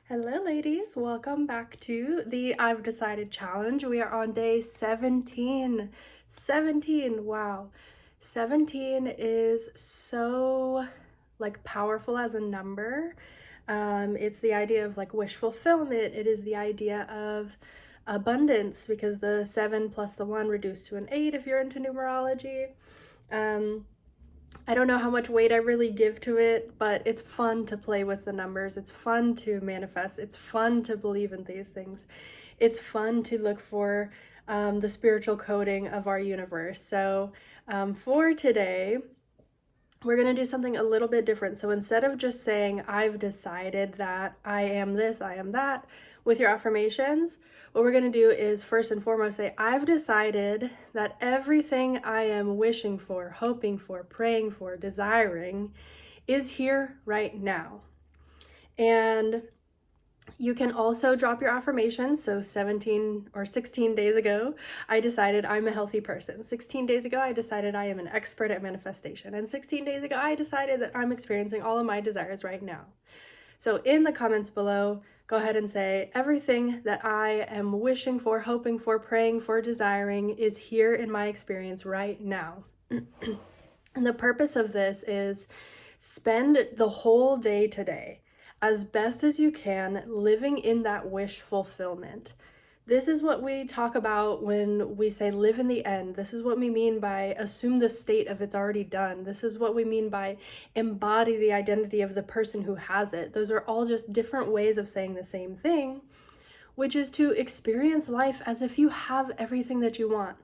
Hello ladies, welcome back to the I've Decided challenge. We are on day 17. 17, wow. 17 is so powerful as a number. It's the idea of wish fulfillment. It is the idea of abundance because the 7 plus the 1 reduced to an 8 if you're into numerology. I don't know how much weight I really give to it, but it's fun to play with the numbers. It's fun to manifest. It's fun to believe in these things. It's fun to look for the spiritual coding of our universe. So for today, we're going to do something a little bit different. So instead of just saying, I've decided that I am this, I am that, with your affirmations, what we're going to do is first and foremost say, I've decided that everything I am wishing for, hoping for, praying for, desiring is here right now. And you can also drop your affirmations. So 17 or 16 days ago, I decided I'm a healthy person. 16 days ago, I decided I am an expert at manifestation. And 16 days ago, I decided that I'm experiencing all of my desires right now. So in the comments below, go ahead and say, everything that I am wishing for, hoping for, praying for, desiring is here in my experience right now. And the purpose of this is spend the whole day today as best as you can living in that wish fulfillment. This is what we talk about when we say live in the end. This is what we mean by assume the state of it's already done. This is what we mean by embody the identity of the person who has it. Those are all just different ways of saying the same thing, which is to experience life as if you have everything that you want.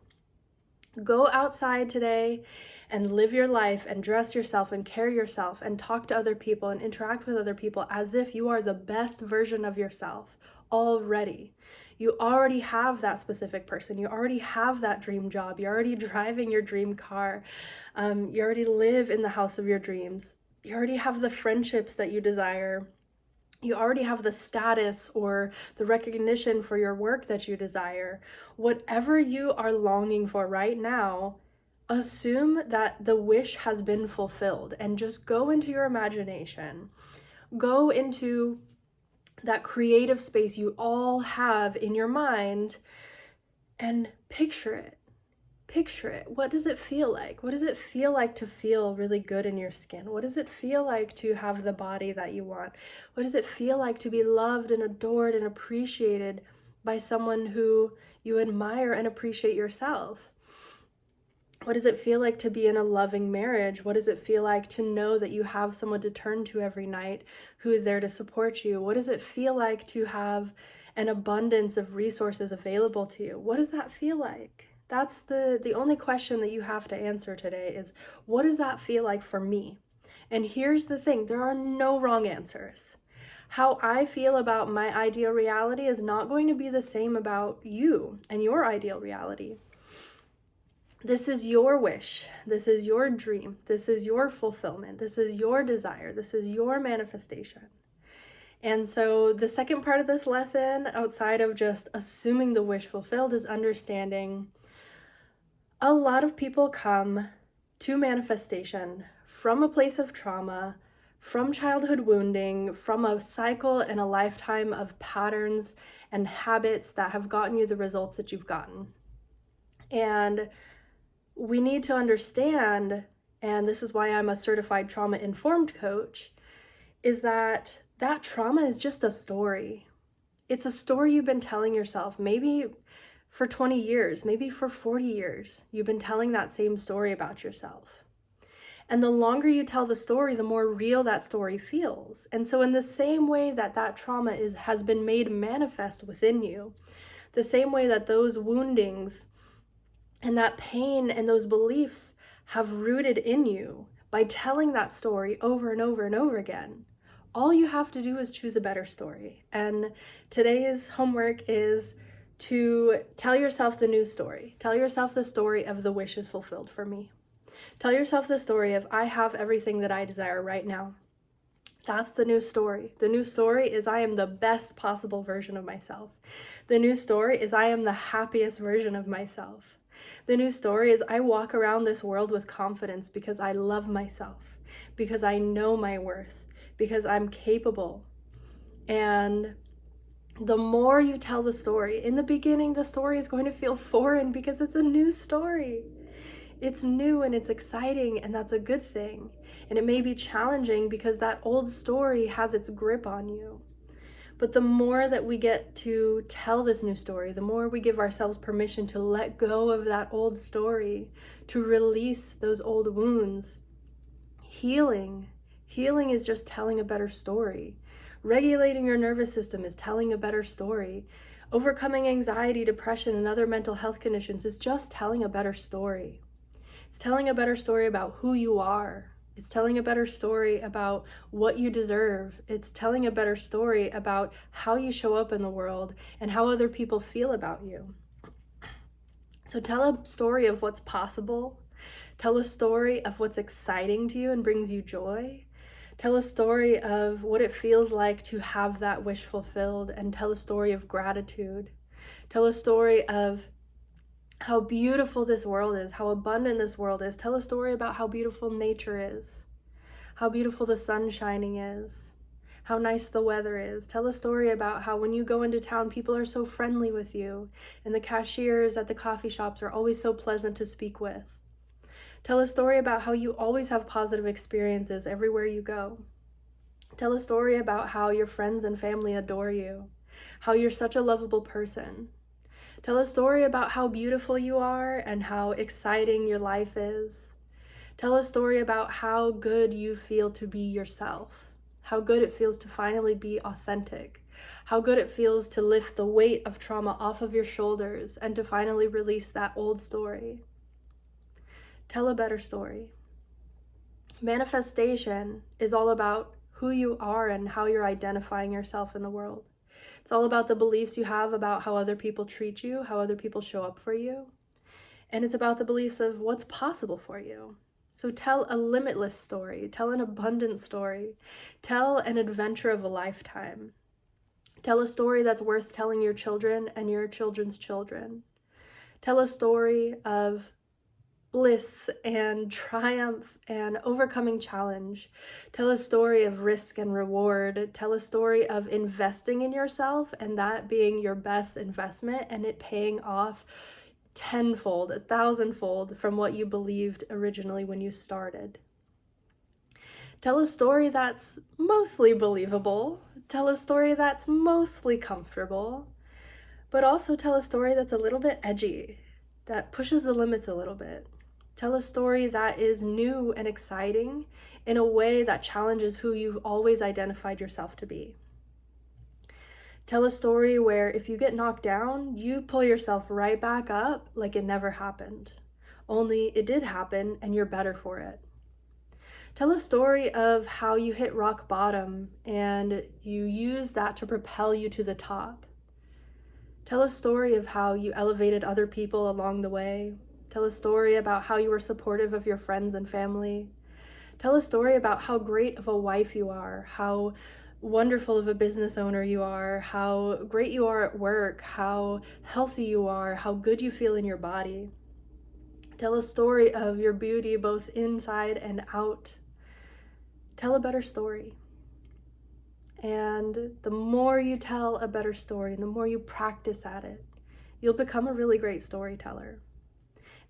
Go outside today and live your life and dress yourself and carry yourself and talk to other people and interact with other people as if you are the best version of yourself already. You already have that specific person. You already have that dream job. You're already driving your dream car. You already live in the house of your dreams. You already have the friendships that you desire. You already have the status or the recognition for your work that you desire. Whatever you are longing for right now, assume that the wish has been fulfilled and just go into your imagination. Go into that creative space you all have in your mind and picture it. Picture it. What does it feel like? What does it feel like to feel really good in your skin? What does it feel like to have the body that you want? What does it feel like to be loved and adored and appreciated by someone who you admire and appreciate yourself? What does it feel like to be in a loving marriage? What does it feel like to know that you have someone to turn to every night who is there to support you? What does it feel like to have an abundance of resources available to you? What does that feel like? That's the only question that you have to answer today is, what does that feel like for me? And here's the thing, there are no wrong answers. How I feel about my ideal reality is not going to be the same about you and your ideal reality. This is your wish. This is your dream. This is your fulfillment. This is your desire. This is your manifestation. And so the second part of this lesson, outside of just assuming the wish fulfilled, is understanding a lot of people come to manifestation from a place of trauma, from childhood wounding, from a cycle and a lifetime of patterns and habits that have gotten you the results that you've gotten. And we need to understand, and this is why I'm a certified trauma-informed coach, is that trauma is just a story. It's a story you've been telling yourself, maybe for 20 years, maybe for 40 years. You've been telling that same story about yourself. And the longer you tell the story, the more real that story feels. And so in the same way that trauma has been made manifest within you, the same way that those woundings and that pain and those beliefs have rooted in you by telling that story over and over and over again. All you have to do is choose a better story. And today's homework is to tell yourself the new story. Tell yourself the story of the wish is fulfilled for me. Tell yourself the story of I have everything that I desire right now. That's the new story. The new story is I am the best possible version of myself. The new story is I am the happiest version of myself. The new story is I walk around this world with confidence because I love myself, because I know my worth, because I'm capable. And the more you tell the story, in the beginning, the story is going to feel foreign because it's a new story. It's new and it's exciting, and that's a good thing. And it may be challenging because that old story has its grip on you. But the more that we get to tell this new story, the more we give ourselves permission to let go of that old story, to release those old wounds. Healing is just telling a better story. Regulating your nervous system is telling a better story. Overcoming anxiety, depression, and other mental health conditions is just telling a better story. It's telling a better story about who you are. It's telling a better story about what you deserve. It's telling a better story about how you show up in the world and how other people feel about you. So tell a story of what's possible. Tell a story of what's exciting to you and brings you joy. Tell a story of what it feels like to have that wish fulfilled, and tell a story of gratitude. Tell a story of how beautiful this world is, how abundant this world is. Tell a story about how beautiful nature is, how beautiful the sun shining is, how nice the weather is. Tell a story about how when you go into town, people are so friendly with you, and the cashiers at the coffee shops are always so pleasant to speak with. Tell a story about how you always have positive experiences everywhere you go. Tell a story about how your friends and family adore you, how you're such a lovable person. Tell a story about how beautiful you are and how exciting your life is. Tell a story about how good you feel to be yourself, how good it feels to finally be authentic, how good it feels to lift the weight of trauma off of your shoulders and to finally release that old story. Tell a better story. Manifestation is all about who you are and how you're identifying yourself in the world. It's all about the beliefs you have about how other people treat you, how other people show up for you. And it's about the beliefs of what's possible for you. So tell a limitless story, tell an abundant story, tell an adventure of a lifetime. Tell a story that's worth telling your children and your children's children. Tell a story of bliss and triumph and overcoming challenge. Tell a story of risk and reward. Tell a story of investing in yourself and that being your best investment and it paying off tenfold, 1,000-fold from what you believed originally when you started. Tell a story that's mostly believable. Tell a story that's mostly comfortable, but also tell a story that's a little bit edgy, that pushes the limits a little bit. Tell a story that is new and exciting in a way that challenges who you've always identified yourself to be. Tell a story where if you get knocked down, you pull yourself right back up like it never happened. Only it did happen and you're better for it. Tell a story of how you hit rock bottom and you use that to propel you to the top. Tell a story of how you elevated other people along the way. Tell a story about how you were supportive of your friends and family. Tell a story about how great of a wife you are, how wonderful of a business owner you are, how great you are at work, how healthy you are, how good you feel in your body. Tell a story of your beauty both inside and out. Tell a better story. And the more you tell a better story, and the more you practice at it, you'll become a really great storyteller.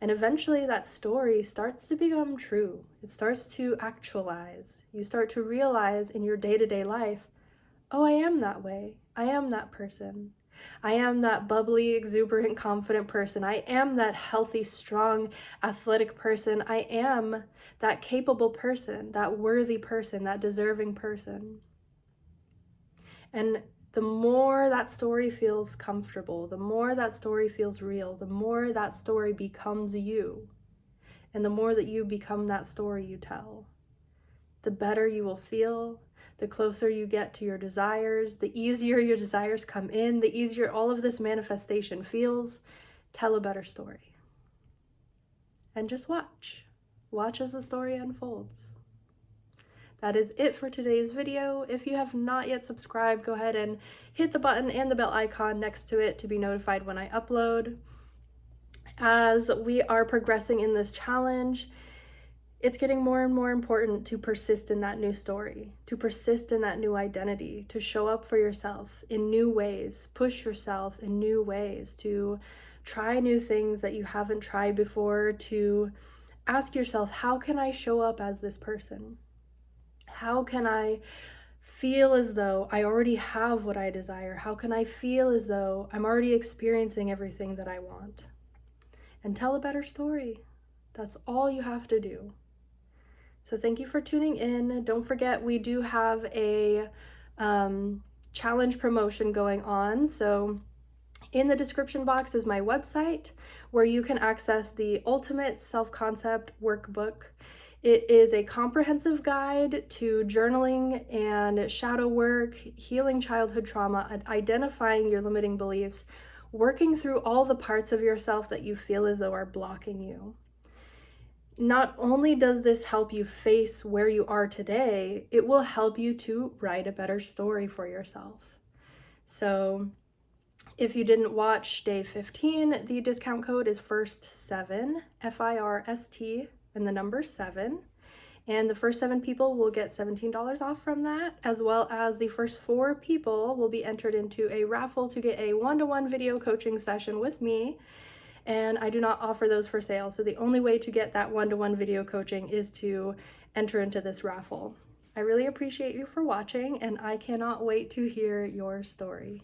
And eventually that story starts to become true. It starts to actualize. You start to realize in your day-to-day life, oh, I am that way. I am that person. I am that bubbly, exuberant, confident person. I am that healthy, strong, athletic person. I am that capable person, that worthy person, that deserving person. And the more that story feels comfortable, the more that story feels real, the more that story becomes you, and the more that you become that story you tell, the better you will feel, the closer you get to your desires, the easier your desires come in, the easier all of this manifestation feels. Tell a better story. And just watch. Watch as the story unfolds. That is it for today's video. If you have not yet subscribed, go ahead and hit the button and the bell icon next to it to be notified when I upload. As we are progressing in this challenge, It's getting more and more important to persist in that new story, to persist in that new identity, to show up for yourself in new ways, push yourself in new ways, to try new things that you haven't tried before, to ask yourself, how can I show up as this person? How can I feel as though I already have what I desire? How can I feel as though I'm already experiencing everything that I want? And tell a better story. That's all you have to do. So thank you for tuning in. Don't forget, we do have a challenge promotion going on. So in the description box is my website where you can access the Ultimate Self-Concept Workbook. It is a comprehensive guide to journaling and shadow work, healing childhood trauma, and identifying your limiting beliefs, working through all the parts of yourself that you feel as though are blocking you. Not only does this help you face where you are today, it will help you to write a better story for yourself. So if you didn't watch day 15, the discount code is FIRST7, FIRST, and the number 7. And the first 7 people will get $17 off from that, as well as the first 4 people will be entered into a raffle to get a one-to-one video coaching session with me. And I do not offer those for sale. So the only way to get that one-to-one video coaching is to enter into this raffle. I really appreciate you for watching, and I cannot wait to hear your story.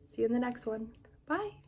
See you in the next one. Bye.